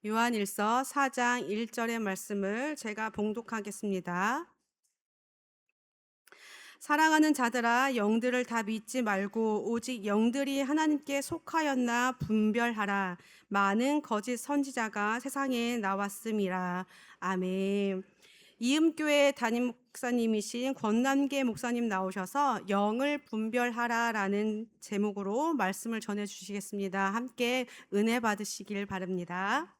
요한일서 4장 1절의 말씀을 제가 봉독하겠습니다. 사랑하는 자들아, 영들을 다 믿지 말고 오직 영들이 하나님께 속하였나 분별하라. 많은 거짓 선지자가 세상에 나왔음이라. 아멘. 이음교회 담임 목사님이신 권남계 목사님 나오셔서 영을 분별하라라는 제목으로 말씀을 전해 주시겠습니다. 함께 은혜 받으시길 바랍니다.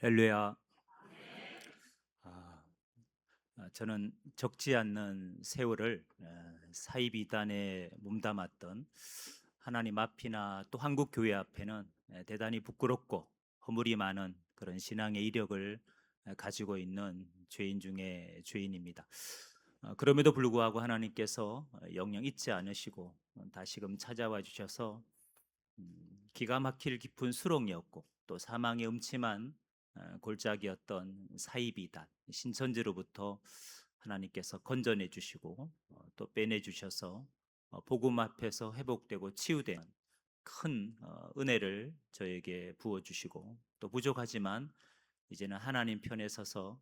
할렐루야. 아, 저는 적지 않는 세월을 사이비단에 몸담았던 하나님 앞이나 또 한국 교회 앞에는 대단히 부끄럽고 허물이 많은 그런 신앙의 이력을 가지고 있는 죄인 중에 죄인입니다. 그럼에도 불구하고 하나님께서 영영 잊지 않으시고 다시금 찾아와 주셔서 기가 막힐 깊은 수렁이었고 또 사망의 음침한 골짜기였던 사이비단 신천지로부터 하나님께서 건져내 주시고 또 빼내 주셔서 복음 앞에서 회복되고 치유된 큰 은혜를 저에게 부어 주시고 또 부족하지만 이제는 하나님 편에 서서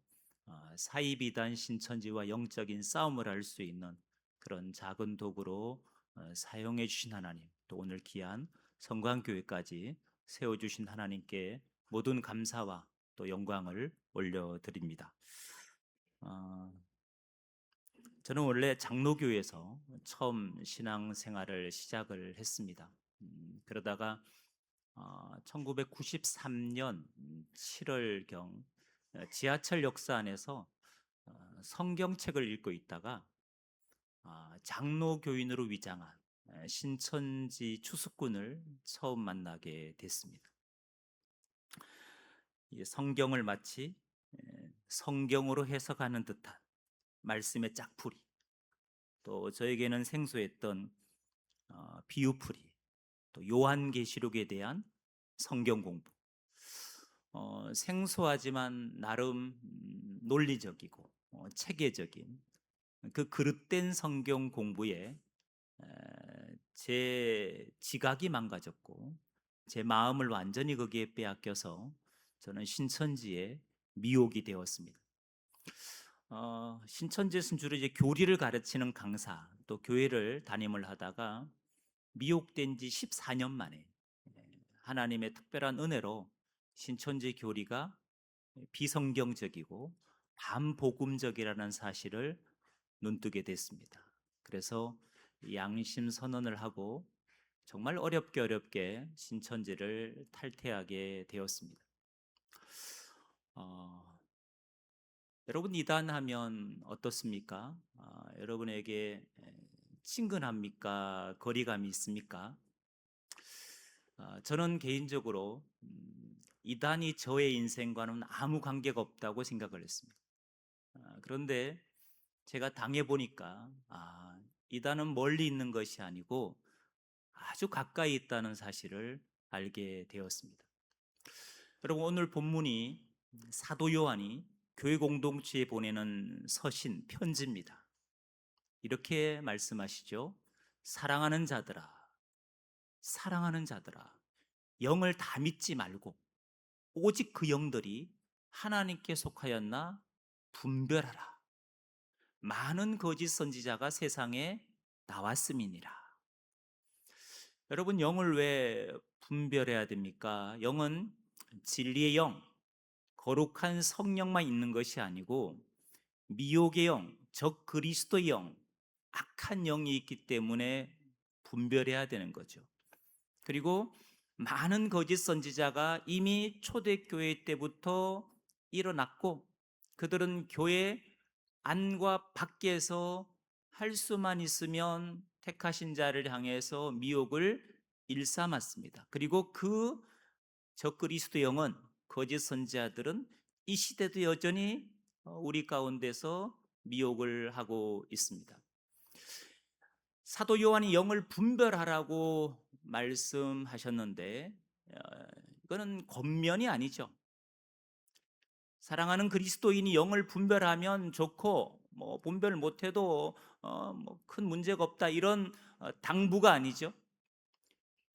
사이비단 신천지와 영적인 싸움을 할 수 있는 그런 작은 도구로 사용해 주신 하나님, 또 오늘 귀한 성광교회까지 세워주신 하나님께 모든 감사와 또 영광을 올려드립니다. 어, 저는 원래 장로교에서 처음 신앙생활을 시작을 했습니다. 그러다가 1993년 7월경 지하철역사 안에서 성경책을 읽고 있다가 장로교인으로 위장한 신천지 추수꾼을 처음 만나게 됐습니다. 이 성경을 마치 성경으로 해석하는 듯한 말씀의 짝풀이, 또 저에게는 생소했던 비유풀이, 또 요한계시록에 대한 성경 공부, 생소하지만 나름 논리적이고 체계적인 그 그릇된 성경 공부에 제 지각이 망가졌고 제 마음을 완전히 거기에 빼앗겨서 저는 신천지에 미혹이 되었습니다. 신천지에서는 주로 이제 교리를 가르치는 강사 또 교회를 담임을 하다가 미혹된 지 14년 만에 하나님의 특별한 은혜로 신천지 교리가 비성경적이고 반복음적이라는 사실을 눈뜨게 됐습니다. 그래서 양심 선언을 하고 정말 어렵게 신천지를 탈퇴하게 되었습니다. 어, 여러분 이단하면 어떻습니까? 여러분에게 친근합니까? 거리감이 있습니까? 저는 개인적으로 이단이 저의 인생과는 아무 관계가 없다고 생각을 했습니다. 그런데 제가 당해보니까 이단은 멀리 있는 것이 아니고 아주 가까이 있다는 사실을 알게 되었습니다. 여러분 오늘 본문이 사도 요한이 교회 공동체에 보내는 서신 편지입니다. 이렇게 말씀하시죠. 사랑하는 자들아, 사랑하는 자들아, 영을 다 믿지 말고 오직 그 영들이 하나님께 속하였나 분별하라. 많은 거짓 선지자가 세상에 나왔음이니라. 여러분 영을 왜 분별해야 됩니까? 영은 진리의 영, 거룩한 성령만 있는 것이 아니고 미혹의 영, 적 그리스도의 영, 악한 영이 있기 때문에 분별해야 되는 거죠. 그리고 많은 거짓 선지자가 이미 초대교회 때부터 일어났고 그들은 교회 안과 밖에서 할 수만 있으면 택하신 자를 향해서 미혹을 일삼았습니다. 그리고 그 적그리스도 영은 거짓 선지자들은 이 시대도 여전히 우리 가운데서 미혹을 하고 있습니다. 사도 요한이 영을 분별하라고 말씀하셨는데 이거는 권면이 아니죠. 사랑하는 그리스도인이 영을 분별하면 좋고 뭐 분별 못해도 뭐 큰 문제가 없다, 이런 당부가 아니죠.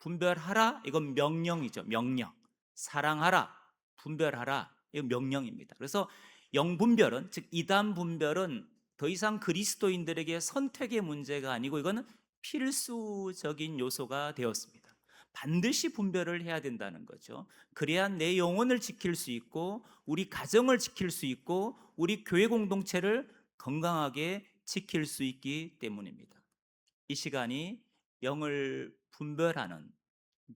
분별하라, 이건 명령이죠. 명령. 사랑하라, 분별하라, 이건 명령입니다. 그래서 영분별은, 즉 이단 분별은 더 이상 그리스도인들에게 선택의 문제가 아니고 이거는 필수적인 요소가 되었습니다. 반드시 분별을 해야 된다는 거죠. 그래야 내 영혼을 지킬 수 있고 우리 가정을 지킬 수 있고 우리 교회 공동체를 건강하게 지킬 수 있기 때문입니다. 이 시간이 영을 분별하는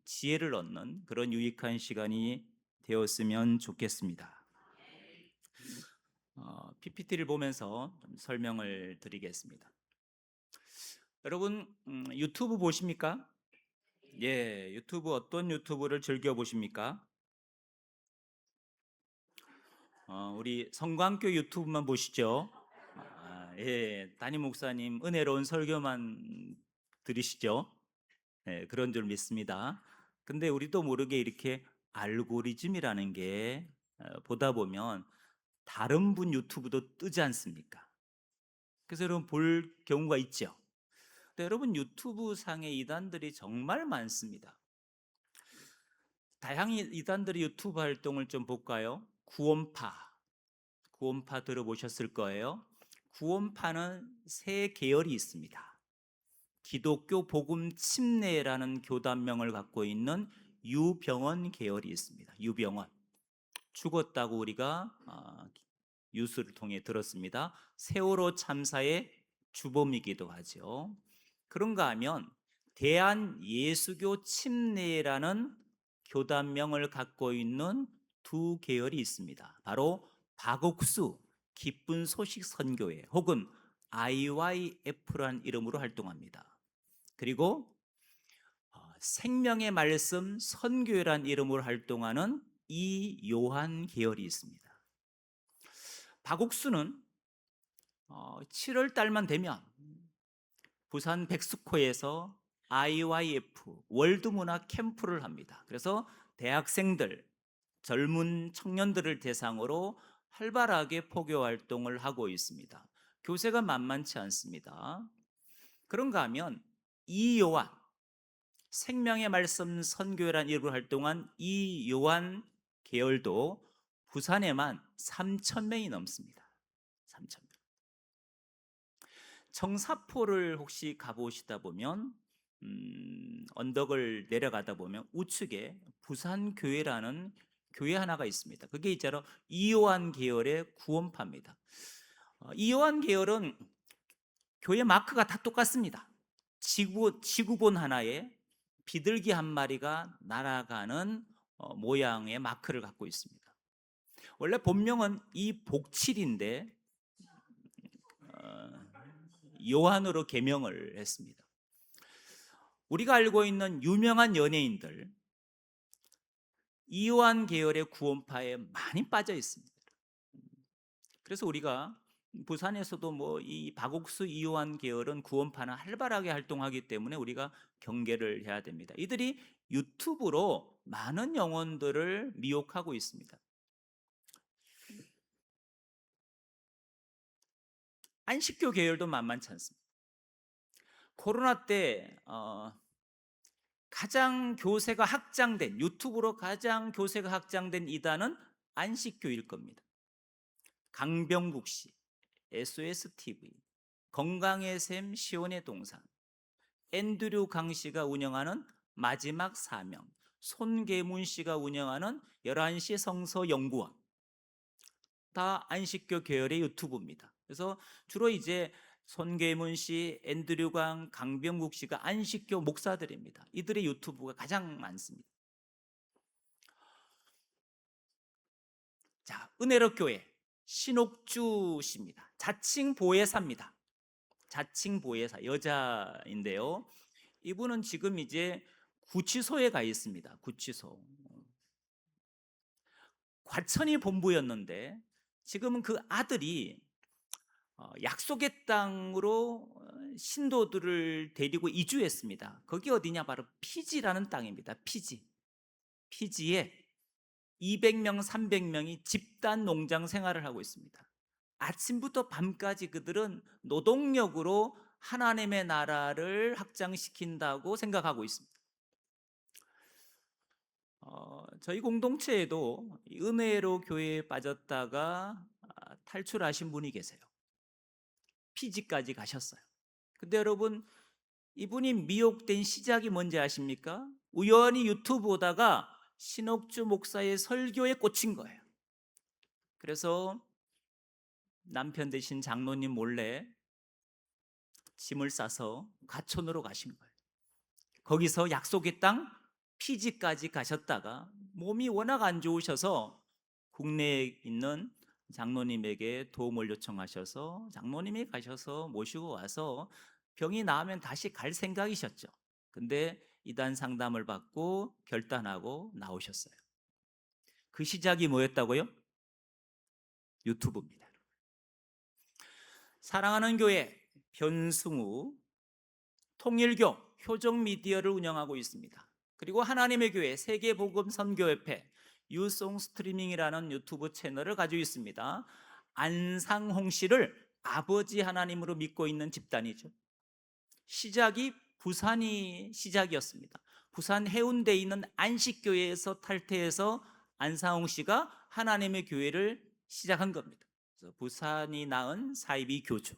지혜를 얻는 그런 유익한 시간이 되었으면 좋겠습니다. PPT를 보면서 좀 설명을 드리겠습니다. 여러분, 유튜브 보십니까? 예, 유튜브 어떤 유튜브를 즐겨 보십니까? 우리 성광교 유튜브만 보시죠? 예, 담임 목사님 은혜로운 설교만 들으시죠? 예, 그런 줄 믿습니다. 근데 우리도 모르게 이렇게 알고리즘이라는 게 보다 보면 다른 분 유튜브도 뜨지 않습니까? 그래서 여러분 볼 경우가 있죠. 근데 여러분 유튜브 상의 이단들이 정말 많습니다. 다양한 이단들의 유튜브 활동을 좀 볼까요? 구원파 들어보셨을 거예요. 구원파는 세 계열이 있습니다. 기독교 복음 침례라는 교단명을 갖고 있는 유병원 계열이 있습니다. 유병원. 죽었다고 우리가 뉴스를 통해 들었습니다. 세월호 참사의 주범이기도 하죠. 그런가 하면 대한예수교 침례라는 교단명을 갖고 있는 두 계열이 있습니다. 바로 박옥수 기쁜 소식 선교회, 혹은 IYF란 이름으로 활동합니다. 그리고 생명의 말씀 선교회란 이름으로 활동하는 이요한 계열이 있습니다. 박옥수는 7월 달만 되면 부산 백스코에서 IYF 월드문화 캠프를 합니다. 그래서 대학생들, 젊은 청년들을 대상으로 활발하게 포교 활동을 하고 있습니다. 교세가 만만치 않습니다. 그런가 하면 이요한, 생명의 말씀 선교회란 이름으로 활동한 이요한 계열도 부산에만 3,000명이 넘습니다. 3,000명. 청사포를 혹시 가보시다 보면 언덕을 내려가다 보면 우측에 부산교회라는 교회 하나가 있습니다. 그게 있잖아요. 이요한 계열의 구원파입니다. 이요한 계열은 교회 마크가 다 똑같습니다. 지구본 하나에 비둘기 한 마리가 날아가는 모양의 마크를 갖고 있습니다. 원래 본명은 이복칠인데 요한으로 개명을 했습니다. 우리가 알고 있는 유명한 연예인들, 이요한 계열의 구원파에 많이 빠져 있습니다. 그래서 우리가 부산에서도 뭐 이 박옥수 이요한 계열은 구원파나 활발하게 활동하기 때문에 우리가 경계를 해야 됩니다. 이들이 유튜브로 많은 영혼들을 미혹하고 있습니다. 안식교 계열도 만만치 않습니다. 코로나 때 가장 교세가 확장된, 유튜브로 가장 교세가 확장된 이단은 안식교일 겁니다. 강병국 씨, SOSTV, 건강의 샘 시온의 동산, 앤드류 강 씨가 운영하는 마지막 사명, 손계문 씨가 운영하는 11시 성서 연구원, 다 안식교 계열의 유튜브입니다. 그래서 주로 이제 손계문 씨, 앤드류 강, 강병국 씨가 안식교 목사들입니다. 이들의 유튜브가 가장 많습니다. 자, 은혜로 교회 신옥주 씨입니다. 자칭 보혜사입니다. 자칭 보혜사, 여자인데요. 이분은 지금 이제 구치소에 가 있습니다. 구치소. 과천이 본부였는데 지금은 그 아들이 약속의 땅으로 신도들을 데리고 이주했습니다. 거기 어디냐? 바로 피지라는 땅입니다. 피지에 200명, 300명이 집단 농장 생활을 하고 있습니다. 아침부터 밤까지 그들은 노동력으로 하나님의 나라를 확장시킨다고 생각하고 있습니다. 저희 공동체에도 은혜로 교회에 빠졌다가 탈출하신 분이 계세요. 피지까지 가셨어요. 근데 여러분, 이분이 미혹된 시작이 뭔지 아십니까? 우연히 유튜브 보다가 신옥주 목사의 설교에 꽂힌 거예요. 그래서 남편 되신 장로님 몰래 짐을 싸서 가천으로 가신 거예요. 거기서 약속의 땅 피지까지 가셨다가 몸이 워낙 안 좋으셔서 국내에 있는 장로님에게 도움을 요청하셔서 장로님이 가셔서 모시고 와서 병이 나으면 다시 갈 생각이셨죠. 근데 이단 상담을 받고 결단하고 나오셨어요. 그 시작이 뭐였다고요? 유튜브입니다. 사랑하는 교회 변승우 통일교 효정 미디어를 운영하고 있습니다. 그리고 하나님의 교회 세계복음선교협회 유송 스트리밍이라는 유튜브 채널을 가지고 있습니다. 안상홍 씨를 아버지 하나님으로 믿고 있는 집단이죠. 시작이 부산이 시작이었습니다. 부산 해운대에 있는 안식교회에서 탈퇴해서 안상홍 씨가 하나님의 교회를 시작한 겁니다. 그래서 부산이 낳은 사이비 교주.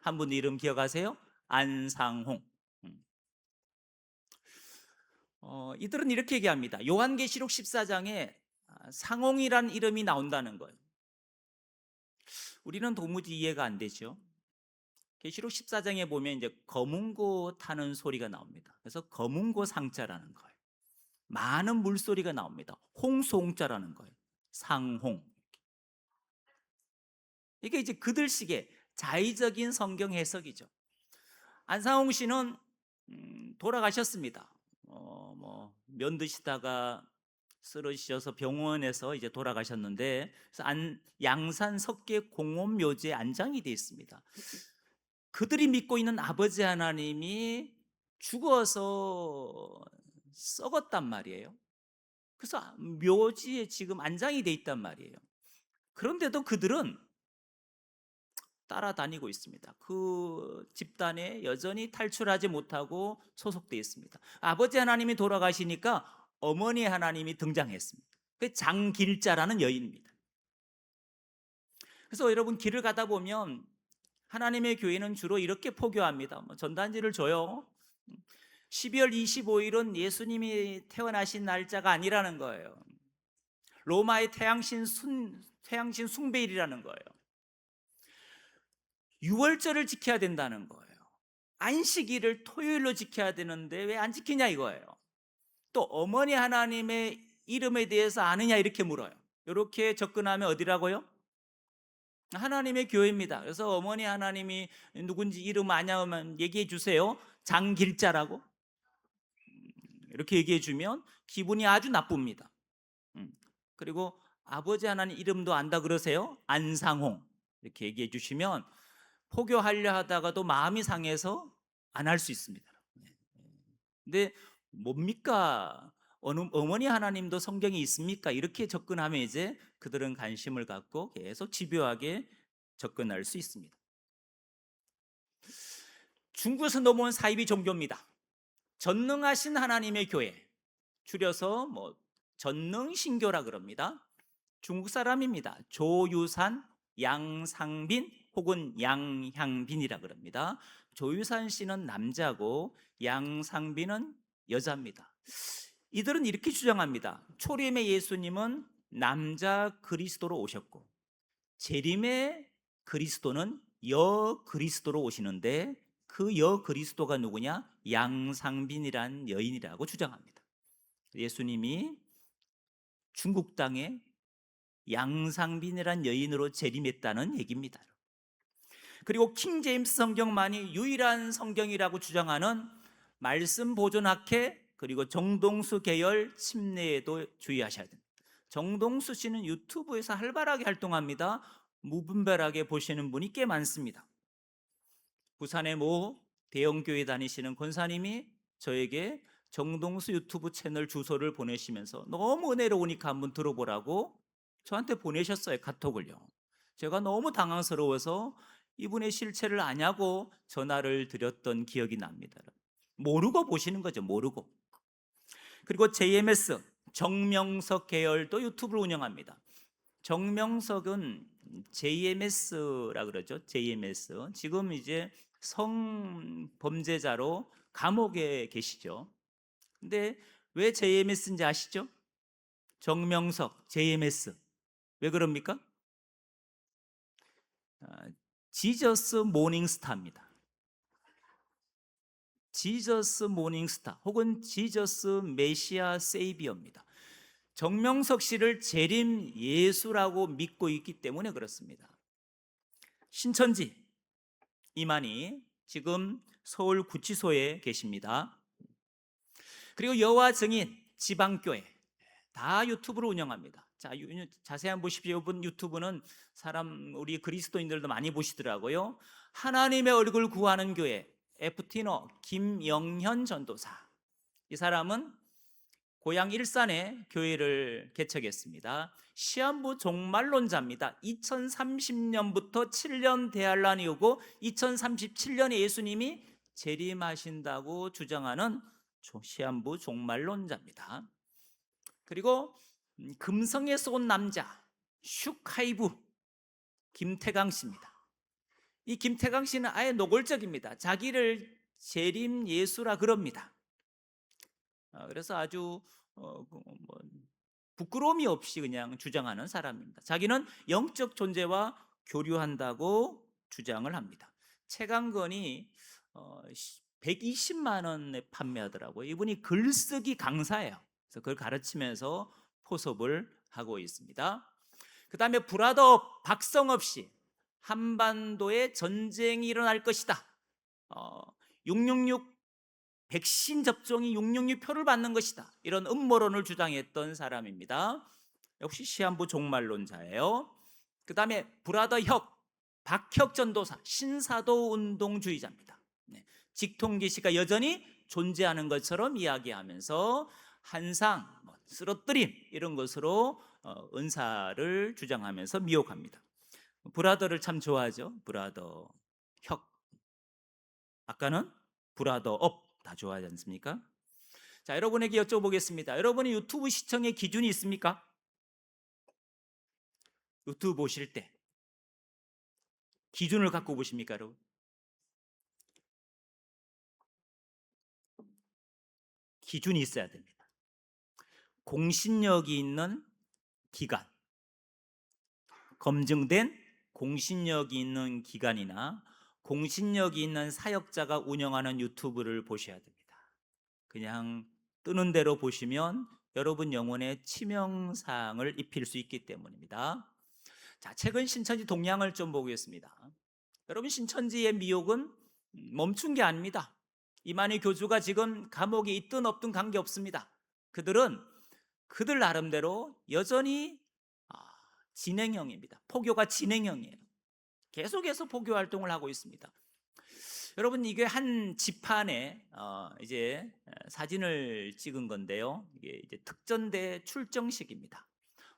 한 분 이름 기억하세요? 안상홍. 이들은 이렇게 얘기합니다. 요한계시록 14장에 상홍이란 이름이 나온다는 거예요. 우리는 도무지 이해가 안 되죠. 계시록 14장에 보면 이제 검은고 타는 소리가 나옵니다. 그래서 검은고 상자라는 거예요. 많은 물소리가 나옵니다. 홍송자라는 거예요. 상홍. 이게 이제 그들식의 자의적인 성경 해석이죠. 안상홍 씨는 돌아가셨습니다. 면 드시다가 쓰러지셔서 병원에서 이제 돌아가셨는데, 그래서 양산 석계 공원 묘지에 안장이 되어 있습니다. 그들이 믿고 있는 아버지 하나님이 죽어서 썩었단 말이에요. 그래서 묘지에 지금 안장이 되어 있단 말이에요. 그런데도 그들은 따라다니고 있습니다. 그 집단에 여전히 탈출하지 못하고 소속되어 있습니다. 아버지 하나님이 돌아가시니까 어머니 하나님이 등장했습니다. 그 장길자라는 여인입니다. 그래서 여러분 길을 가다 보면 하나님의 교회는 주로 이렇게 포교합니다. 전단지를 줘요. 12월 25일은 예수님이 태어나신 날짜가 아니라는 거예요. 로마의 태양신 숭배일이라는 거예요. 유월절을 지켜야 된다는 거예요. 안식일을 토요일로 지켜야 되는데 왜 안 지키냐 이거예요. 또 어머니 하나님의 이름에 대해서 아느냐 이렇게 물어요. 이렇게 접근하면 어디라고요? 하나님의 교회입니다. 그래서 어머니 하나님이 누군지 이름 아냐면 얘기해 주세요. 장길자라고 이렇게 얘기해 주면 기분이 아주 나쁩니다. 그리고 아버지 하나님 이름도 안다 그러세요? 안상홍 이렇게 얘기해 주시면 포교하려 하다가도 마음이 상해서 안 할 수 있습니다. 근데 뭡니까? 어머니 하나님도 성경에 있습니까? 이렇게 접근하면 이제 그들은 관심을 갖고 계속 집요하게 접근할 수 있습니다. 중국에서 넘어온 사이비 종교입니다. 전능하신 하나님의 교회, 줄여서 전능신교라 그럽니다. 중국 사람입니다. 조유산, 양상빈 혹은 양향빈이라 그럽니다. 조유산 씨는 남자고 양상빈은 여자입니다. 이들은 이렇게 주장합니다. 초림의 예수님은 남자 그리스도로 오셨고 재림의 그리스도는 여 그리스도로 오시는데 그 여 그리스도가 누구냐? 양상빈이란 여인이라고 주장합니다. 예수님이 중국 땅에 양상빈이란 여인으로 재림했다는 얘기입니다. 그리고 킹 제임스 성경만이 유일한 성경이라고 주장하는 말씀 보존학회 그리고 정동수 계열 침례에도 주의하셔야 됩니다. 정동수 씨는 유튜브에서 활발하게 활동합니다. 무분별하게 보시는 분이 꽤 많습니다. 부산의 모 대형교회 다니시는 권사님이 저에게 정동수 유튜브 채널 주소를 보내시면서 너무 은혜로우니까 한번 들어보라고 저한테 보내셨어요, 카톡을요. 제가 너무 당황스러워서 이분의 실체를 아냐고 전화를 드렸던 기억이 납니다. 모르고 보시는 거죠, 모르고. 그리고 JMS, 정명석 계열도 유튜브를 운영합니다. 정명석은 JMS라 그러죠. JMS. 지금 이제 성범죄자로 감옥에 계시죠. 근데 왜 JMS인지 아시죠? 정명석, JMS. 왜 그럽니까? 지저스 모닝스타입니다. 지저스 모닝스타 혹은 지저스 메시아 세이비어입니다. 정명석 씨를 재림 예수라고 믿고 있기 때문에 그렇습니다. 신천지 이만희 지금 서울 구치소에 계십니다. 그리고 여호와 증인 지방교회 다 유튜브를 운영합니다. 자, 자세히 한번 보십시오. 이분 유튜브는 우리 그리스도인들도 많이 보시더라고요. 하나님의 얼굴 구하는 교회 FT너 김영현 전도사. 이 사람은 고향 일산에 교회를 개척했습니다. 시한부 종말론자입니다. 2030년부터 7년 대환란이 오고 2037년에 예수님이 재림하신다고 주장하는 시한부 종말론자입니다. 그리고 금성에서 온 남자 슈카이브 김태강 씨입니다. 이 김태강 씨는 아예 노골적입니다. 자기를 재림 예수라 그럽니다. 그래서 아주 부끄러움이 없이 그냥 주장하는 사람입니다. 자기는 영적 존재와 교류한다고 주장을 합니다. 책 한 권이 120만 원에 판매하더라고요. 이분이 글쓰기 강사예요. 그래서 그걸 가르치면서 포섭을 하고 있습니다. 그 다음에 브라더 박성업 씨, 한반도에 전쟁이 일어날 것이다. 666 백신 접종이 666 표를 받는 것이다. 이런 음모론을 주장했던 사람입니다. 역시 시한부 종말론자예요. 그 다음에 브라더 혁, 박혁 전도사, 신사도 운동주의자입니다. 직통기시가 여전히 존재하는 것처럼 이야기하면서 한상, 쓰러뜨림 이런 것으로 은사를 주장하면서 미혹합니다. 브라더를 참 좋아하죠. 브라더 혁. 아까는 브라더 업 다 좋아하지 않습니까? 자, 여러분에게 여쭤보겠습니다. 여러분의 유튜브 시청의 기준이 있습니까? 유튜브 보실 때 기준을 갖고 보십니까, 여러분? 기준이 있어야 됩니다. 공신력이 있는 기관, 검증된 공신력이 있는 기관이나 공신력이 있는 사역자가 운영하는 유튜브를 보셔야 됩니다. 그냥 뜨는 대로 보시면 여러분 영혼에 치명상을 입힐 수 있기 때문입니다. 자, 최근 신천지 동향을 좀 보겠습니다. 여러분, 신천지의 미혹은 멈춘 게 아닙니다. 이만희 교주가 지금 감옥에 있든 없든 관계없습니다. 그들은 그들 나름대로 여전히 진행형입니다. 포교가 진행형이에요. 계속해서 포교 활동을 하고 있습니다. 여러분, 이게 한 집안에 이제 사진을 찍은 건데요. 이게 이제 특전대 출정식입니다.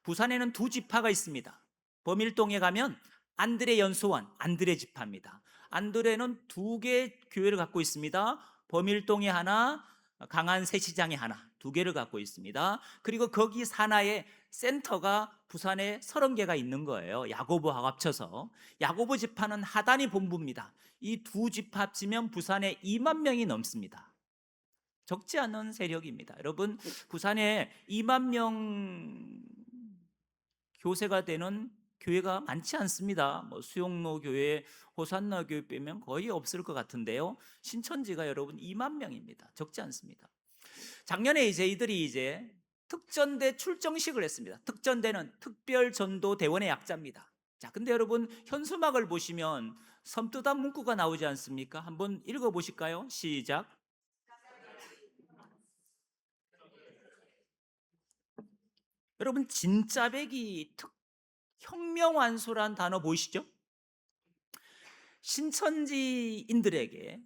부산에는 두 지파가 있습니다. 범일동에 가면 안드레 연수원, 안드레 지파입니다. 안드레는 두 개의 교회를 갖고 있습니다. 범일동에 하나, 강안 새시장에 하나, 두 개를 갖고 있습니다. 그리고 거기 산하에 센터가 부산에 30개가 있는 거예요. 야고보하고 합쳐서. 야고보 지파는 하단이 본부입니다. 이 두 지파 합치면 부산에 2만 명이 넘습니다. 적지 않은 세력입니다. 여러분, 부산에 2만 명 교세가 되는 교회가 많지 않습니다. 수용로 교회, 호산나 교회 빼면 거의 없을 것 같은데요. 신천지가 여러분 2만 명입니다. 적지 않습니다. 작년에 이들이 특전대 출정식을 했습니다. 특전대는 특별전도대원의 약자입니다. 자, 근데 여러분 현수막을 보시면 섬뜩한 문구가 나오지 않습니까? 한번 읽어보실까요? 시작. 여러분, 진짜배기 혁명완소란 단어 보이시죠? 신천지인들에게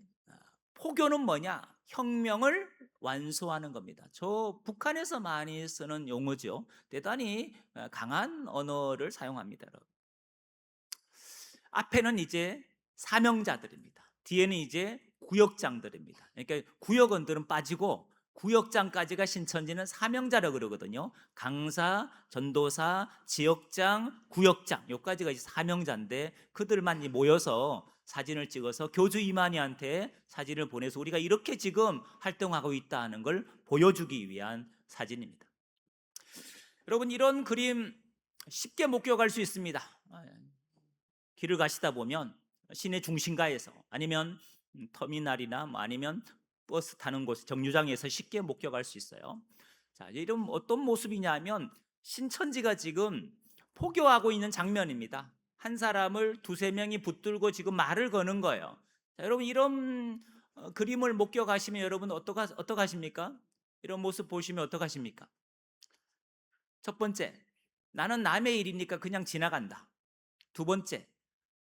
포교는 뭐냐? 혁명을 완수하는 겁니다. 저 북한에서 많이 쓰는 용어죠. 대단히 강한 언어를 사용합니다. 여러분. 앞에는 이제 사명자들입니다. 뒤에는 이제 구역장들입니다. 그러니까 구역원들은 빠지고 구역장까지가 신천지는 사명자라고 그러거든요. 강사, 전도사, 지역장, 구역장 요까지가 이제 사명자인데 그들만 모여서 사진을 찍어서 교주 이만희한테 사진을 보내서 우리가 이렇게 지금 활동하고 있다는 걸 보여주기 위한 사진입니다. 여러분 이런 그림 쉽게 목격할 수 있습니다. 길을 가시다 보면 시내 중심가에서 아니면 터미널이나 아니면 버스 타는 곳 정류장에서 쉽게 목격할 수 있어요. 자, 이런 어떤 모습이냐면 신천지가 지금 포교하고 있는 장면입니다. 한 사람을 두세 명이 붙들고 지금 말을 거는 거예요. 자, 여러분 이런 그림을 목격하시면 여러분 어떡하십니까? 이런 모습 보시면 어떡하십니까? 첫 번째, 나는 남의 일이니까 그냥 지나간다. 두 번째,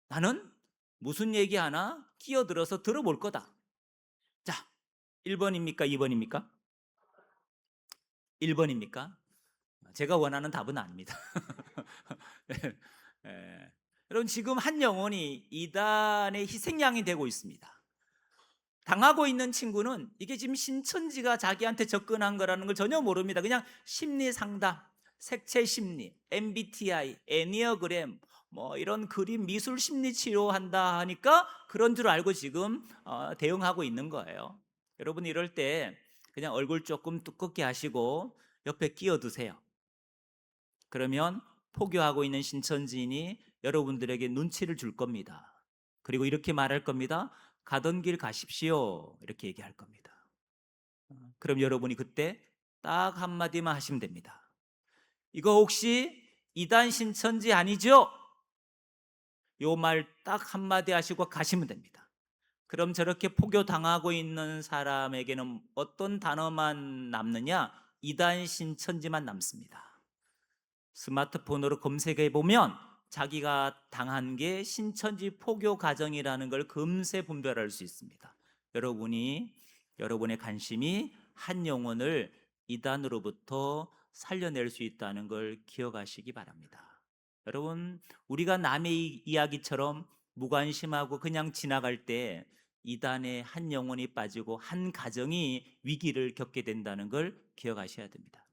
나는 무슨 얘기 하나 끼어들어서 들어볼 거다. 자, 1번입니까? 2번입니까? 1번입니까? 제가 원하는 답은 아닙니다. 예. 여러분 지금 한 영혼이 이단의 희생양이 되고 있습니다. 당하고 있는 친구는 이게 지금 신천지가 자기한테 접근한 거라는 걸 전혀 모릅니다. 그냥 심리 상담, 색채 심리, MBTI, 애니어그램 뭐 이런 그림 미술 심리 치료한다 하니까 그런 줄 알고 지금 대응하고 있는 거예요. 여러분 이럴 때 그냥 얼굴 조금 두껍게 하시고 옆에 끼어드세요. 그러면 포교하고 있는 신천지인이 여러분들에게 눈치를 줄 겁니다. 그리고 이렇게 말할 겁니다. 가던 길 가십시오. 이렇게 얘기할 겁니다. 그럼 여러분이 그때 딱 한마디만 하시면 됩니다. 이거 혹시 이단 신천지 아니죠? 요 말 딱 한마디 하시고 가시면 됩니다. 그럼 저렇게 포교 당하고 있는 사람에게는 어떤 단어만 남느냐? 이단 신천지만 남습니다. 스마트폰으로 검색해 보면 자기가 당한 게 신천지 포교 가정이라는 걸 금세 분별할 수 있습니다. 여러분의 관심이 한 영혼을 이단으로부터 살려낼 수 있다는 걸 기억하시기 바랍니다. 여러분, 우리가 남의 이야기처럼 무관심하고 그냥 지나갈 때 이단의 한 영혼이 빠지고 한 가정이 위기를 겪게 된다는 걸 기억하셔야 됩니다.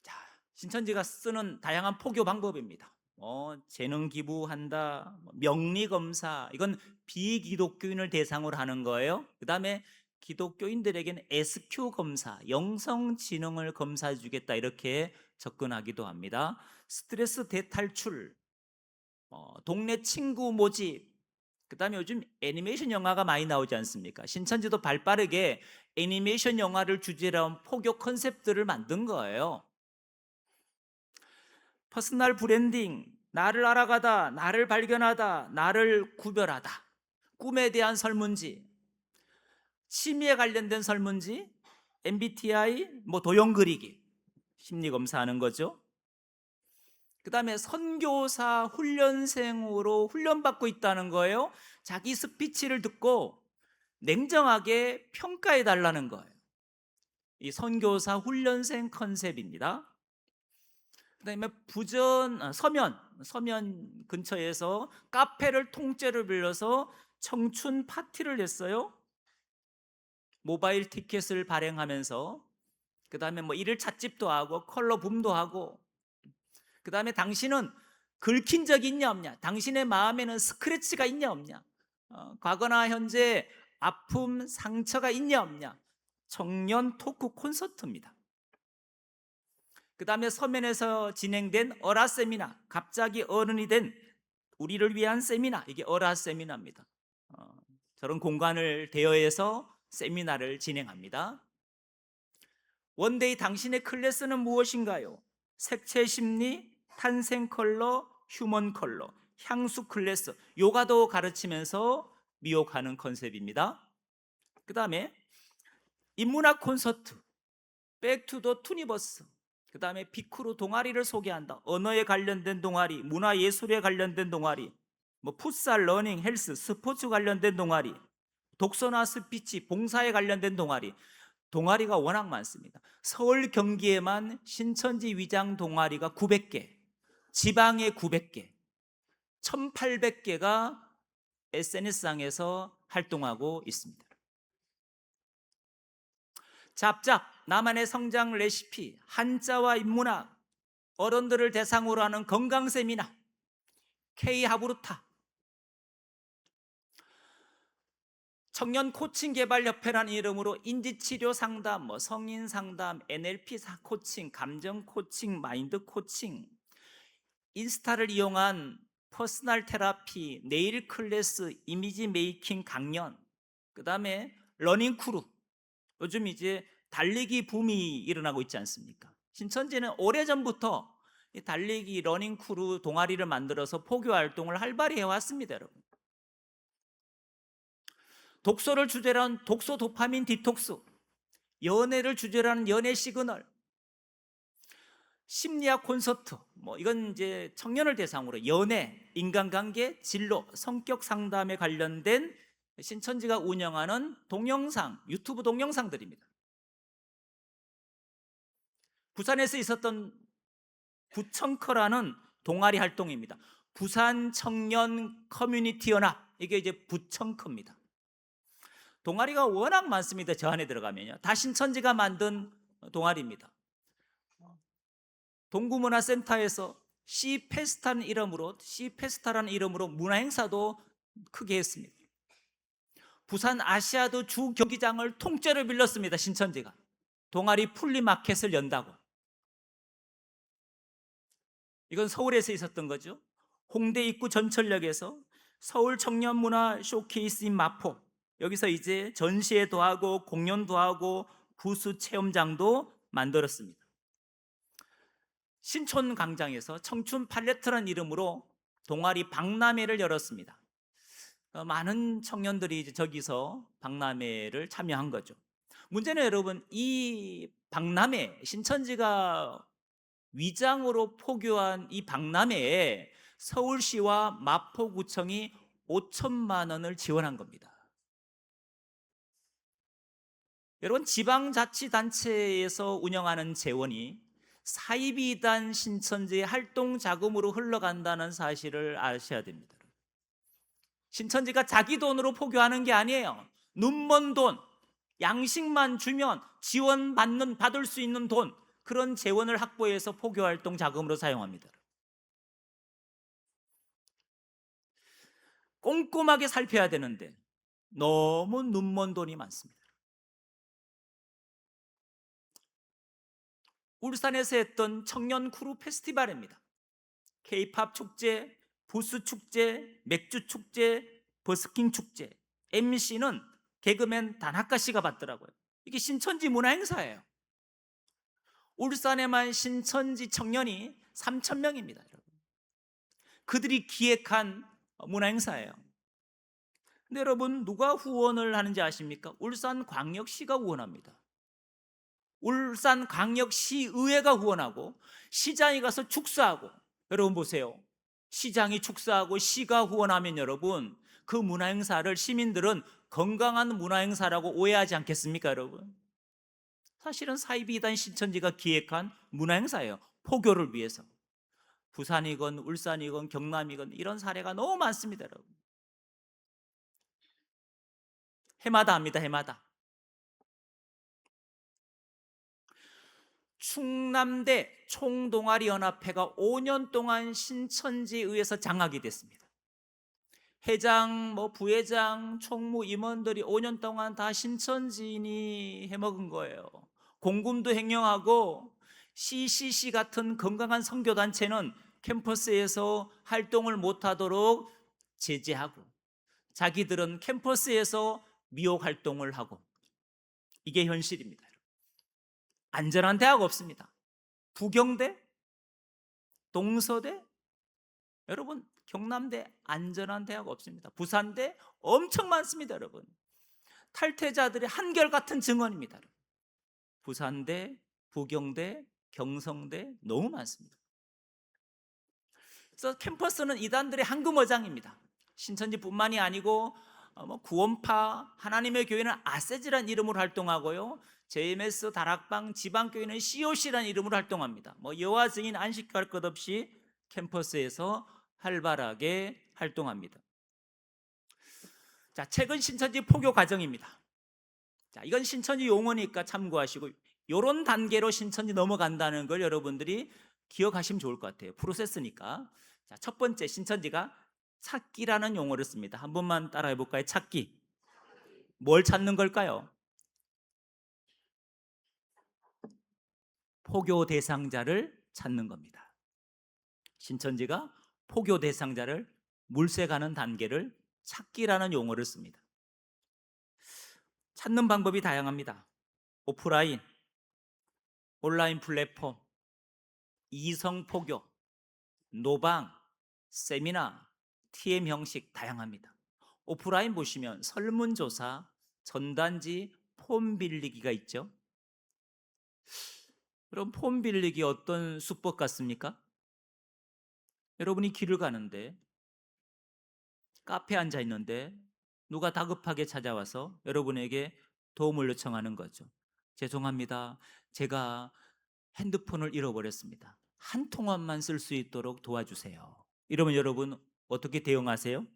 자, 신천지가 쓰는 다양한 포교 방법입니다. 재능 기부한다, 명리 검사, 이건 비기독교인을 대상으로 하는 거예요. 그다음에 기독교인들에게는 SQ 검사, 영성 지능을 검사해 주겠다 이렇게 접근하기도 합니다. 스트레스 대탈출, 동네 친구 모집, 그다음에 요즘 애니메이션 영화가 많이 나오지 않습니까? 신천지도 발빠르게 애니메이션 영화를 주제로 한 포교 컨셉들을 만든 거예요. 퍼스널 브랜딩, 나를 알아가다, 나를 발견하다, 나를 구별하다, 꿈에 대한 설문지, 취미에 관련된 설문지, MBTI, 도형 그리기, 심리 검사하는 거죠. 그 다음에 선교사 훈련생으로 훈련받고 있다는 거예요. 자기 스피치를 듣고 냉정하게 평가해 달라는 거예요. 이 선교사 훈련생 컨셉입니다. 그다음에 서면 근처에서 카페를 통째로 빌려서 청춘 파티를 했어요. 모바일 티켓을 발행하면서 그다음에 일일 찻집도 하고 컬러 붐도 하고 그다음에 당신은 긁힌 적이 있냐 없냐? 당신의 마음에는 스크래치가 있냐 없냐? 과거나 현재 아픔, 상처가 있냐 없냐? 청년 토크 콘서트입니다. 그 다음에 서면에서 진행된 어라 세미나, 갑자기 어른이 된 우리를 위한 세미나, 이게 어라 세미나입니다. 저런 공간을 대여해서 세미나를 진행합니다. 원데이 당신의 클래스는 무엇인가요? 색채 심리, 탄생 컬러, 휴먼 컬러, 향수 클래스, 요가도 가르치면서 미혹하는 컨셉입니다. 그 다음에 인문학 콘서트, 백투더 투니버스, 그 다음에 비크루 동아리를 소개한다. 언어에 관련된 동아리, 문화예술에 관련된 동아리, 뭐 풋살, 러닝, 헬스, 스포츠 관련된 동아리, 독서나 스피치, 봉사에 관련된 동아리, 동아리가 워낙 많습니다. 서울 경기에만 신천지 위장 동아리가 900개, 지방에 900개, 1800개가 SNS상에서 활동하고 있습니다. 잡잡, 나만의 성장 레시피, 한자와 인문학, 어른들을 대상으로 하는 건강 세미나, K하브루타, 청년 코칭 개발 협회라는 이름으로 인지치료 상담, 성인 상담, NLP 코칭, 감정 코칭, 마인드 코칭, 인스타를 이용한 퍼스널 테라피, 네일 클래스, 이미지 메이킹 강연, 그다음에 러닝 크루. 요즘 이제 달리기 붐이 일어나고 있지 않습니까? 신천지는 오래전부터 이 달리기 러닝 크루 동아리를 만들어서 포교 활동을 활발히 해왔습니다, 여러분. 독서를 주제로 한 독서 도파민 디톡스, 연애를 주제로 하는 연애 시그널, 심리학 콘서트, 이건 이제 청년을 대상으로 연애, 인간관계, 진로, 성격 상담에 관련된 신천지가 운영하는 동영상, 유튜브 동영상들입니다. 부산에서 있었던 부청커라는 동아리 활동입니다. 부산 청년 커뮤니티 연합, 이게 이제 부청커입니다. 동아리가 워낙 많습니다. 저 안에 들어가면요, 다 신천지가 만든 동아리입니다. 동구문화센터에서 시페스타라는 이름으로 문화행사도 크게 했습니다. 부산 아시아드 주 경기장을 통째로 빌렸습니다. 신천지가 동아리 플리마켓을 연다고. 이건 서울에서 있었던 거죠. 홍대 입구 전철역에서 서울 청년문화 쇼케이스인 마포, 여기서 이제 전시회도 하고 공연도 하고 부수 체험장도 만들었습니다. 신촌 광장에서 청춘 팔레트라는 이름으로 동아리 박람회를 열었습니다. 많은 청년들이 이제 저기서 박람회를 참여한 거죠. 문제는 여러분, 이 박람회, 신천지가 위장으로 포교한 이 박람회에 서울시와 마포구청이 5천만 원을 지원한 겁니다. 여러분, 지방자치단체에서 운영하는 재원이 사이비단 신천지의 활동 자금으로 흘러간다는 사실을 아셔야 됩니다. 신천지가 자기 돈으로 포교하는 게 아니에요. 눈먼 돈, 양식만 주면 받을 수 있는 돈, 그런 재원을 확보해서 포교활동 자금으로 사용합니다. 꼼꼼하게 살펴야 되는데 너무 눈먼 돈이 많습니다. 울산에서 했던 청년 크루 페스티벌입니다. K-팝 축제, 부스 축제, 맥주 축제, 버스킹 축제, MC는 개그맨 다나카 씨가 받더라고요. 이게 신천지 문화 행사예요. 울산에만 신천지 청년이 3,000명입니다, 여러분. 그들이 기획한 문화 행사예요. 근데 여러분, 누가 후원을 하는지 아십니까? 울산광역시가 후원합니다. 울산광역시의회가 후원하고 시장이 가서 축사하고. 여러분 보세요, 시장이 축사하고 시가 후원하면 여러분, 그 문화행사를 시민들은 건강한 문화행사라고 오해하지 않겠습니까, 여러분? 사실은 사이비단 신천지가 기획한 문화행사예요. 포교를 위해서. 부산이건 울산이건 경남이건 이런 사례가 너무 많습니다, 여러분. 해마다 합니다, 해마다. 충남대 총동아리 연합회가 5년 동안 신천지의회에서 장악이 됐습니다. 회장, 부회장, 총무, 임원들이 5년 동안 다 신천지인이 해먹은 거예요. 공금도 횡령하고 CCC 같은 건강한 선교단체는 캠퍼스에서 활동을 못하도록 제재하고 자기들은 캠퍼스에서 미혹 활동을 하고, 이게 현실입니다. 안전한 대학 없습니다. 부경대, 동서대, 여러분 경남대 안전한 대학 없습니다. 부산대 엄청 많습니다, 여러분. 탈퇴자들의 한결같은 증언입니다. 여러분. 부산대, 부경대, 경성대 너무 많습니다. 그래서 캠퍼스는 이단들의 황금어장입니다. 신천지뿐만이 아니고 구원파 하나님의 교회는 아세즈란 이름으로 활동하고요. JMS 다락방 지방교회는 COC라는 이름으로 활동합니다. 여호와 증인 안식할 것 없이 캠퍼스에서 활발하게 활동합니다. 자, 최근 신천지 포교 과정입니다. 자, 이건 신천지 용어니까 참고하시고 이런 단계로 신천지 넘어간다는 걸 여러분들이 기억하시면 좋을 것 같아요. 프로세스니까. 자, 첫 번째 신천지가 찾기라는 용어를 씁니다. 한 번만 따라해 볼까요? 찾기. 뭘 찾는 걸까요? 포교 대상자를 찾는 겁니다. 신천지가 포교 대상자를 물색하는 단계를 찾기라는 용어를 씁니다. 찾는 방법이 다양합니다. 오프라인, 온라인 플랫폼, 이성 포교, 노방, 세미나, TM 형식 다양합니다. 오프라인 보시면 설문조사, 전단지, 폼 빌리기가 있죠. 그럼 폼 빌리기 어떤 수법 같습니까? 여러분이 길을 가는데 카페에 앉아 있는데 누가 다급하게 찾아와서 여러분에게 도움을 요청하는 거죠. 죄송합니다. 제가 핸드폰을 잃어버렸습니다. 한 통화만 쓸 수 있도록 도와주세요. 이러면 여러분 어떻게 대응하세요?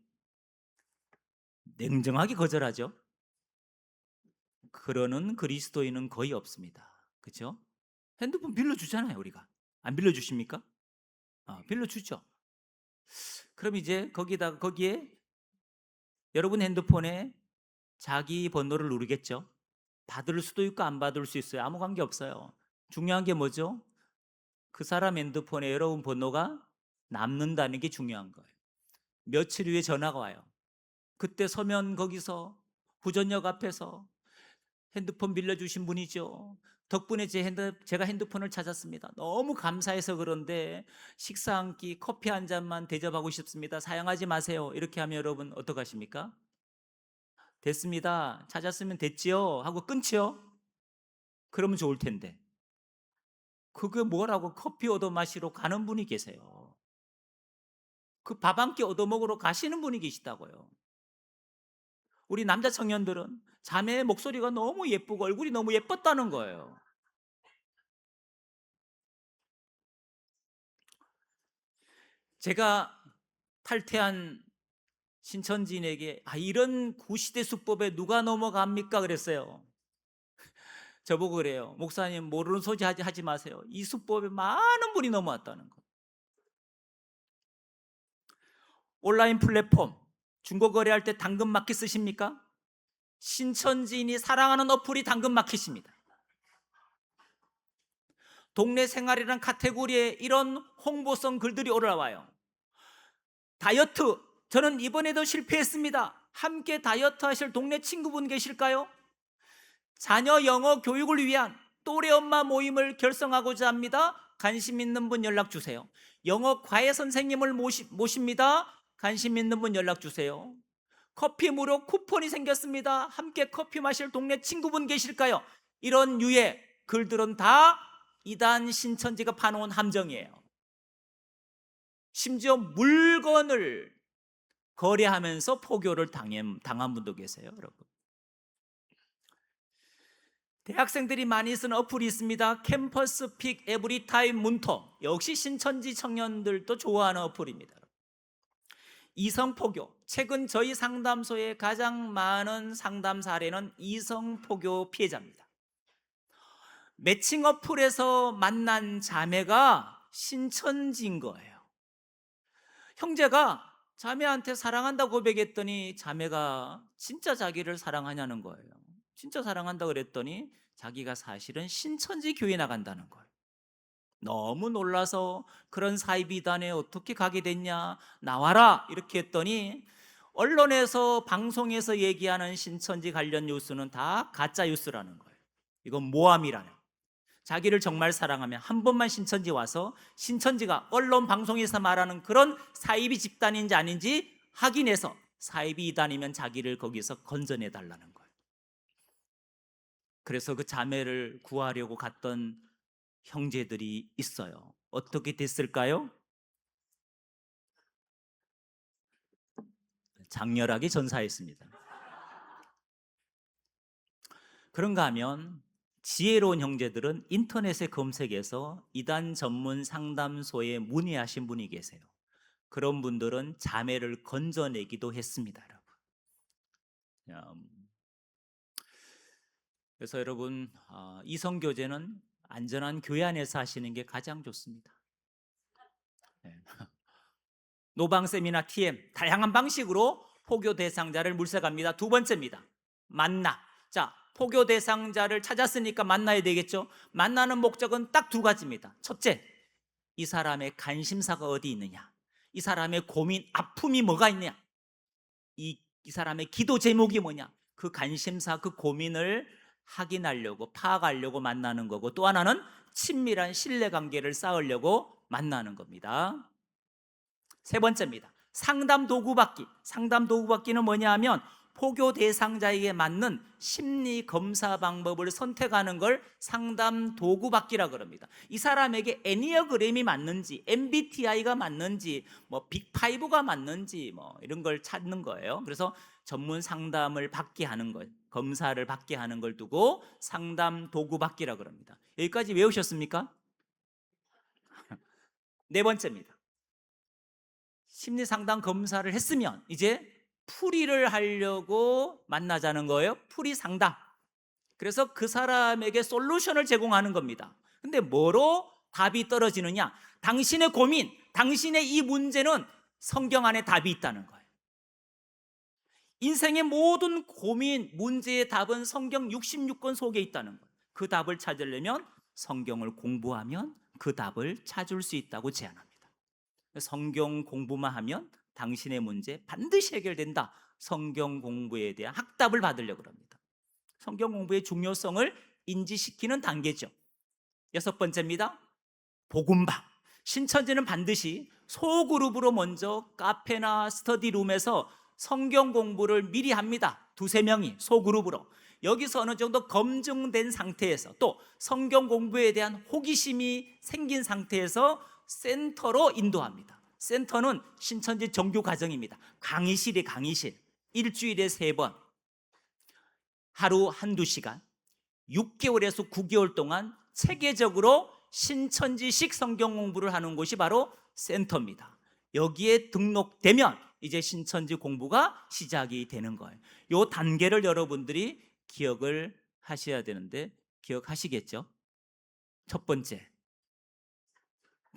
냉정하게 거절하죠. 그러는 그리스도인은 거의 없습니다. 그렇죠? 핸드폰 빌려주잖아요, 우리가. 안 빌려주십니까? 빌려주죠. 그럼 이제 거기에 여러분 핸드폰에 자기 번호를 누르겠죠. 받을 수도 있고 안 받을 수 있어요. 아무 관계 없어요. 중요한 게 뭐죠? 그 사람 핸드폰에 여러분 번호가 남는다는 게 중요한 거예요. 며칠 후에 전화가 와요. 그때 서면 거기서 부전역 앞에서 핸드폰 빌려주신 분이죠. 덕분에 제가 핸드폰을 찾았습니다. 너무 감사해서 그런데 식사 한 끼, 커피 한 잔만 대접하고 싶습니다. 사양하지 마세요. 이렇게 하면 여러분 어떡하십니까? 됐습니다. 찾았으면 됐지요. 하고 끊지요. 그러면 좋을 텐데. 그게 뭐라고 커피 얻어 마시러 가는 분이 계세요. 그 밥 한 끼 얻어 먹으러 가시는 분이 계시다고요. 우리 남자 청년들은 자매의 목소리가 너무 예쁘고 얼굴이 너무 예뻤다는 거예요. 제가 탈퇴한 신천지인에게 이런 구시대 수법에 누가 넘어갑니까? 그랬어요. 저보고 그래요. 목사님 모르는 소리 하지 마세요. 이 수법에 많은 분이 넘어왔다는 거. 온라인 플랫폼 중고 거래할 때 당근마켓 쓰십니까? 신천지인이 사랑하는 어플이 당근마켓입니다. 동네 생활이라는 카테고리에 이런 홍보성 글들이 올라와요. 다이어트, 저는 이번에도 실패했습니다. 함께 다이어트 하실 동네 친구분 계실까요? 자녀 영어 교육을 위한 또래 엄마 모임을 결성하고자 합니다. 관심 있는 분 연락 주세요. 영어 과외 선생님을 모십니다. 관심 있는 분 연락 주세요. 커피 무료 쿠폰이 생겼습니다. 함께 커피 마실 동네 친구분 계실까요? 이런 유의 글들은 다 이단 신천지가 파놓은 함정이에요. 심지어 물건을 거래하면서 포교를 당한 분도 계세요, 여러분. 대학생들이 많이 쓰는 어플이 있습니다. 캠퍼스 픽 에브리타임 문터. 역시 신천지 청년들도 좋아하는 어플입니다. 이성포교. 최근 저희 상담소에 가장 많은 상담 사례는 이성포교 피해자입니다. 매칭 어플에서 만난 자매가 신천지인 거예요. 형제가 자매한테 사랑한다고 고백했더니 자매가 진짜 자기를 사랑하냐는 거예요. 진짜 사랑한다고 그랬더니 자기가 사실은 신천지 교회 나간다는 거예요. 너무 놀라서 그런 사이비단에 어떻게 가게 됐냐, 나와라 이렇게 했더니 언론에서 방송에서 얘기하는 신천지 관련 뉴스는 다 가짜 뉴스라는 거예요. 이건 모함이라는 거예요. 자기를 정말 사랑하면 한 번만 신천지 와서 신천지가 언론 방송에서 말하는 그런 사이비 집단인지 아닌지 확인해서 사이비 이단이면 자기를 거기서 건져내 달라는 거예요. 그래서 그 자매를 구하려고 갔던 형제들이 있어요. 어떻게 됐을까요? 장렬하게 전사했습니다. 그런가 하면 지혜로운 형제들은 인터넷에 검색해서 이단 전문 상담소에 문의하신 분이 계세요. 그런 분들은 자매를 건져내기도 했습니다, 여러분. 그래서 여러분, 이성교제는 안전한 교회 안에서 하시는 게 가장 좋습니다. 네. 노방 세미나 TM 다양한 방식으로 포교 대상자를 물색합니다. 두 번째입니다. 만나. 자, 포교 대상자를 찾았으니까 만나야 되겠죠. 만나는 목적은 딱 두 가지입니다. 첫째, 이 사람의 관심사가 어디 있느냐, 이 사람의 고민, 아픔이 뭐가 있느냐, 이 사람의 기도 제목이 뭐냐, 그 관심사, 그 고민을 확인하려고, 파악하려고 만나는 거고, 또 하나는 친밀한 신뢰관계를 쌓으려고 만나는 겁니다. 세 번째입니다. 상담 도구 받기. 상담 도구 받기는 뭐냐 하면 포교 대상자에게 맞는 심리 검사 방법을 선택하는 걸 상담 도구 받기라 그럽니다. 이 사람에게 애니어그램이 맞는지, MBTI가 맞는지, 뭐 빅5가 맞는지, 뭐 이런 걸 찾는 거예요. 그래서 전문 상담을 받게 하는 것, 검사를 받게 하는 걸 두고 상담 도구 받기라 그럽니다. 여기까지 외우셨습니까? 네 번째입니다. 심리 상담 검사를 했으면 이제 풀이를 하려고 만나자는 거예요. 풀이 상담. 그래서 그 사람에게 솔루션을 제공하는 겁니다. 근데 뭐로 답이 떨어지느냐? 당신의 고민, 당신의 이 문제는 성경 안에 답이 있다는 거예요. 인생의 모든 고민, 문제의 답은 성경 66권 속에 있다는 거예요. 그 답을 찾으려면 성경을 공부하면 그 답을 찾을 수 있다고 제안합니다. 성경 공부만 하면 당신의 문제 반드시 해결된다. 성경 공부에 대한 학답을 받으려고 합니다. 성경 공부의 중요성을 인지시키는 단계죠. 여섯 번째입니다. 복음방. 신천지는 반드시 소그룹으로 먼저 카페나 스터디룸에서 성경 공부를 미리 합니다. 두세 명이 소그룹으로. 여기서 어느 정도 검증된 상태에서, 또 성경 공부에 대한 호기심이 생긴 상태에서 센터로 인도합니다. 센터는 신천지 정규 과정입니다. 강의실이 강의실. 일주일에 3번, 하루 한두 시간, 6개월에서 9개월 동안 체계적으로 신천지식 성경 공부를 하는 곳이 바로 센터입니다. 여기에 등록되면 이제 신천지 공부가 시작이 되는 거예요. 이 단계를 여러분들이 기억을 하셔야 되는데 기억하시겠죠? 첫 번째,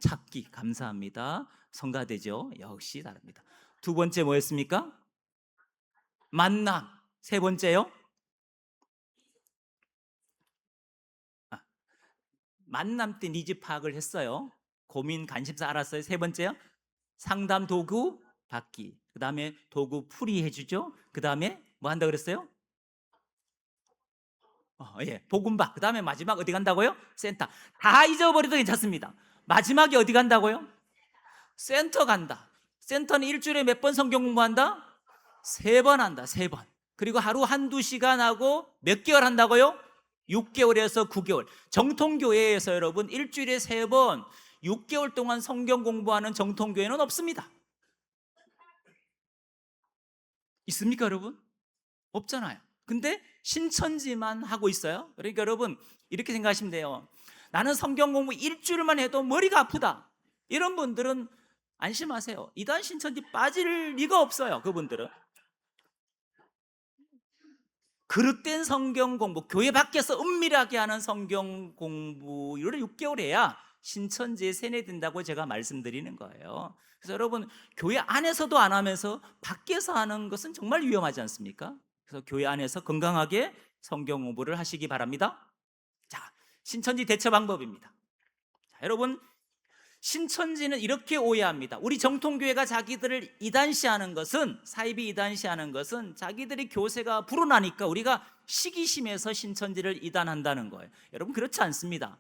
찾기. 감사합니다. 성가대죠. 역시 다릅니다. 두 번째 뭐였습니까? 만남. 세 번째요? 만남 때 니즈 파악을 했어요. 고민, 관심사 알았어요. 세 번째요? 상담 도구 받기. 그 다음에 도구 풀이 해주죠. 그 다음에 뭐 한다 그랬어요? 복음박. 그 다음에 마지막 어디 간다고요? 센터. 다 잊어버려도 괜찮습니다. 마지막에 어디 간다고요? 센터 간다. 센터는 일주일에 몇 번 성경 공부한다? 3번 한다. 3번. 그리고 하루 한두 시간 하고 몇 개월 한다고요? 6개월에서 9개월. 정통교회에서 여러분 일주일에 3번 6개월 동안 성경 공부하는 정통교회는 없습니다. 있습니까 여러분? 없잖아요. 근데 신천지만 하고 있어요. 그러니까 여러분 이렇게 생각하시면 돼요. 나는 성경 공부 일주일만 해도 머리가 아프다. 이런 분들은 안심하세요. 이단 신천지 빠질 리가 없어요. 그분들은 그릇된 성경 공부, 교회 밖에서 은밀하게 하는 성경 공부를 6개월 해야 신천지에 세뇌된다고 제가 말씀드리는 거예요. 그래서 여러분 교회 안에서도 안 하면서 밖에서 하는 것은 정말 위험하지 않습니까? 그래서 교회 안에서 건강하게 성경 공부를 하시기 바랍니다. 자, 신천지 대처 방법입니다. 자, 여러분 신천지는 이렇게 오해합니다. 우리 정통교회가 자기들을 이단시하는 것은, 사이비 이단시하는 것은 자기들이 교세가 불어나니까 우리가 시기심에서 신천지를 이단한다는 거예요. 여러분 그렇지 않습니다.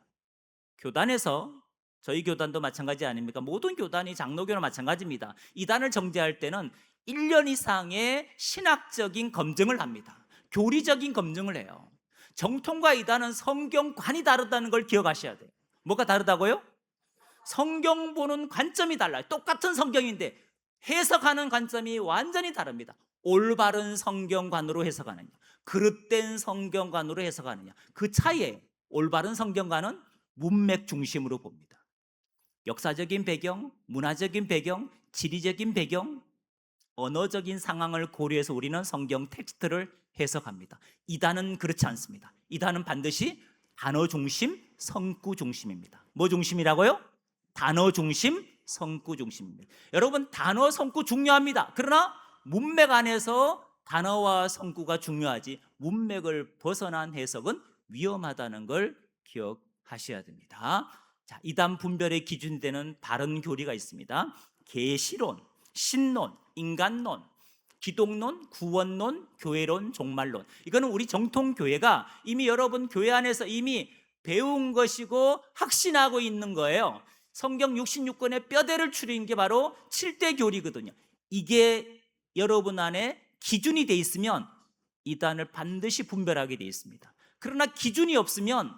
교단에서, 저희 교단도 마찬가지 아닙니까? 모든 교단이 장로교나 마찬가지입니다. 이단을 정죄할 때는 1년 이상의 신학적인 검증을 합니다. 교리적인 검증을 해요. 정통과 이단은 성경관이 다르다는 걸 기억하셔야 돼요. 뭐가 다르다고요? 성경 보는 관점이 달라요. 똑같은 성경인데 해석하는 관점이 완전히 다릅니다. 올바른 성경관으로 해석하느냐, 그릇된 성경관으로 해석하느냐, 그 차이예요. 올바른 성경관은 문맥 중심으로 봅니다. 역사적인 배경, 문화적인 배경, 지리적인 배경, 언어적인 상황을 고려해서 우리는 성경 텍스트를 해석합니다. 이단은 그렇지 않습니다. 이단은 반드시 단어 중심, 성구 중심입니다. 뭐 중심이라고요? 단어 중심, 성구 중심입니다. 여러분, 단어, 성구 중요합니다. 그러나 문맥 안에서 단어와 성구가 중요하지 문맥을 벗어난 해석은 위험하다는 걸 기억하셔야 됩니다. 자, 이단 분별의 기준이 되는 바른 교리가 있습니다. 계시론, 신론, 인간론, 기독론, 구원론, 교회론, 종말론. 이거는 우리 정통 교회가 이미 여러분 교회 안에서 이미 배운 것이고 확신하고 있는 거예요. 성경 66권의 뼈대를 추린 게 바로 7대 교리거든요. 이게 여러분 안에 기준이 돼 있으면 이단을 반드시 분별하게 돼 있습니다. 그러나 기준이 없으면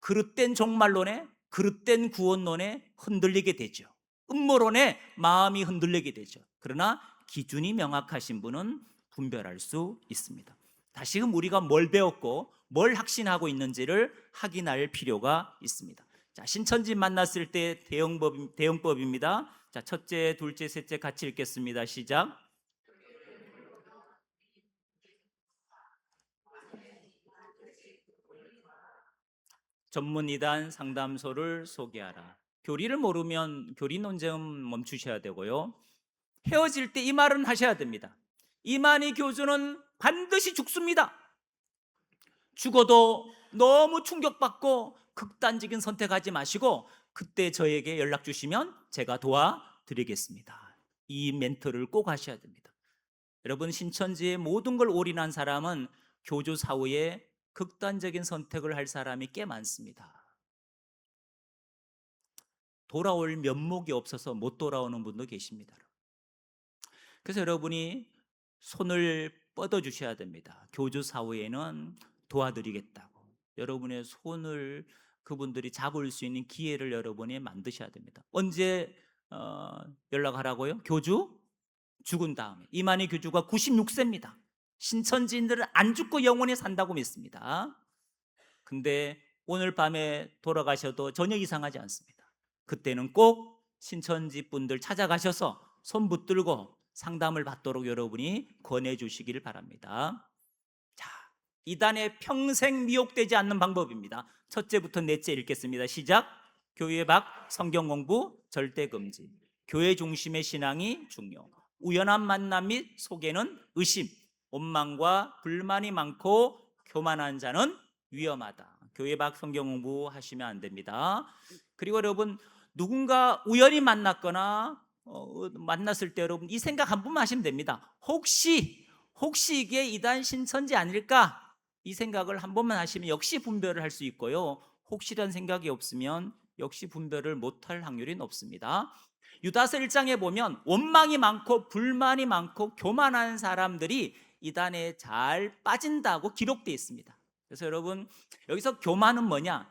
그릇된 종말론에, 그릇된 구원론에 흔들리게 되죠. 음모론에 마음이 흔들리게 되죠. 그러나 기준이 명확하신 분은 분별할 수 있습니다. 다시금 우리가 뭘 배웠고 뭘 확신하고 있는지를 확인할 필요가 있습니다. 자, 신천지 만났을 때 대응법입니다. 자, 첫째, 둘째, 셋째 같이 읽겠습니다. 시작. 전문 이단 상담소를 소개하라. 교리를 모르면 교리 논쟁은 멈추셔야 되고요. 헤어질 때 이 말은 하셔야 됩니다. 이만희 교주는 반드시 죽습니다. 죽어도 너무 충격받고 극단적인 선택하지 마시고 그때 저에게 연락 주시면 제가 도와드리겠습니다. 이 멘트를 꼭 하셔야 됩니다. 여러분, 신천지의 모든 걸 올인한 사람은 교주 사후에 극단적인 선택을 할 사람이 꽤 많습니다. 돌아올 면목이 없어서 못 돌아오는 분도 계십니다. 그래서 여러분이 손을 뻗어 주셔야 됩니다. 교주 사후에는 도와드리겠다고. 여러분의 손을 그분들이 잡을 수 있는 기회를 여러분이 만드셔야 됩니다. 언제 연락하라고요? 교주 죽은 다음에. 이만희 교주가 96세입니다. 신천지인들은 안 죽고 영원히 산다고 믿습니다. 근데 오늘 밤에 돌아가셔도 전혀 이상하지 않습니다. 그때는 꼭 신천지 분들 찾아가셔서 손 붙들고 상담을 받도록 여러분이 권해주시기를 바랍니다. 자, 이단에 평생 미혹되지 않는 방법입니다. 첫째부터 넷째 읽겠습니다. 시작. 교회 밖 성경 공부 절대 금지. 교회 중심의 신앙이 중요. 우연한 만남 및 속에는 의심, 원망과 불만이 많고 교만한 자는 위험하다. 교회 밖 성경 공부 하시면 안 됩니다. 그리고 여러분, 누군가 우연히 만났거나 만났을 때 여러분 이 생각 한 번만 하시면 됩니다. 혹시 이게 이단 신천지 아닐까? 이 생각을 한 번만 하시면 역시 분별을 할 수 있고요. 혹시란 생각이 없으면 역시 분별을 못할 확률이 높습니다. 유다서 1장에 보면 원망이 많고 불만이 많고 교만한 사람들이 이단에 잘 빠진다고 기록되어 있습니다. 그래서 여러분, 여기서 교만은 뭐냐?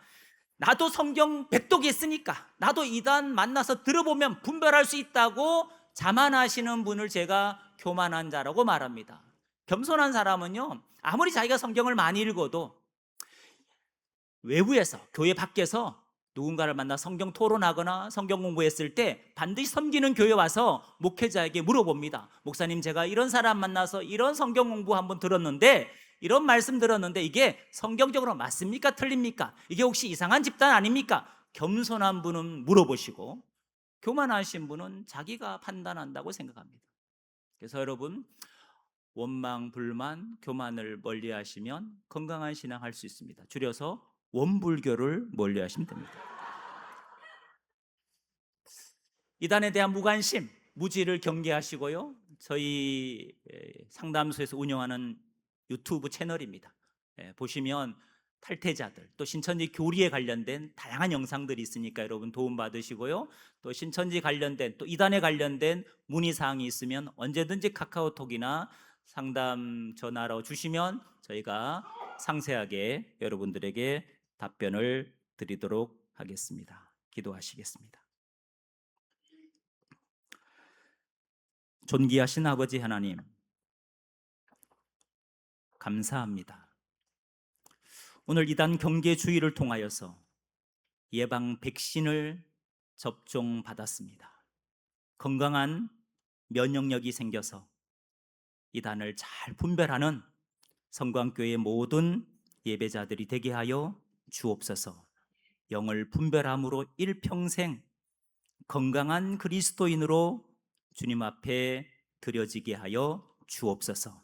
나도 성경 백독이 있으니까 나도 이단 만나서 들어보면 분별할 수 있다고 자만하시는 분을 제가 교만한 자라고 말합니다. 겸손한 사람은요, 아무리 자기가 성경을 많이 읽어도 외부에서, 교회 밖에서 누군가를 만나 성경 토론하거나 성경 공부했을 때 반드시 섬기는 교회 와서 목회자에게 물어봅니다. 목사님, 제가 이런 사람 만나서 이런 성경 공부 한번 들었는데, 이런 말씀 들었는데 이게 성경적으로 맞습니까? 틀립니까? 이게 혹시 이상한 집단 아닙니까? 겸손한 분은 물어보시고 교만하신 분은 자기가 판단한다고 생각합니다. 그래서 여러분, 원망, 불만, 교만을 멀리하시면 건강한 신앙 할 수 있습니다. 줄여서 원불교를 멀리하시면 됩니다. 이단에 대한 무관심, 무지를 경계하시고요. 저희 상담소에서 운영하는 유튜브 채널입니다. 보시면 탈퇴자들, 또 신천지 교리에 관련된 다양한 영상들이 있으니까 여러분 도움 받으시고요. 또 신천지 관련된, 또 이단에 관련된 문의사항이 있으면 언제든지 카카오톡이나 상담 전화로 주시면 저희가 상세하게 여러분들에게 답변을 드리도록 하겠습니다. 기도하시겠습니다. 존귀하신 아버지 하나님, 감사합니다. 오늘 이단 경계 주의를 통하여서 예방 백신을 접종받았습니다. 건강한 면역력이 생겨서 이단을 잘 분별하는 성광교회 모든 예배자들이 되게 하여 주옵소서. 영을 분별함으로 일평생 건강한 그리스도인으로 주님 앞에 드려지게 하여 주옵소서.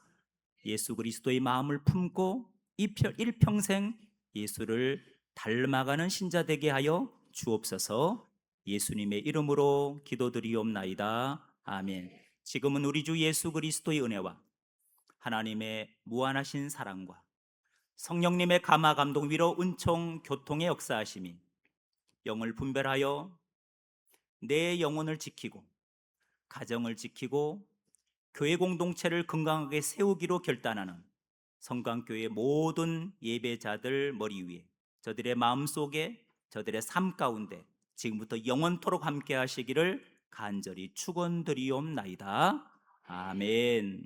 예수 그리스도의 마음을 품고 일평생 예수를 닮아가는 신자 되게 하여 주옵소서. 예수님의 이름으로 기도드리옵나이다. 아멘. 지금은 우리 주 예수 그리스도의 은혜와 하나님의 무한하신 사랑과 성령님의 감화 감동 위로 은총 교통의 역사하심이 영을 분별하여 내 영혼을 지키고 가정을 지키고 교회 공동체를 건강하게 세우기로 결단하는 성강교회 모든 예배자들 머리 위에, 저들의 마음속에, 저들의 삶 가운데 지금부터 영원토록 함께 하시기를 간절히 축원드리옵나이다. 아멘.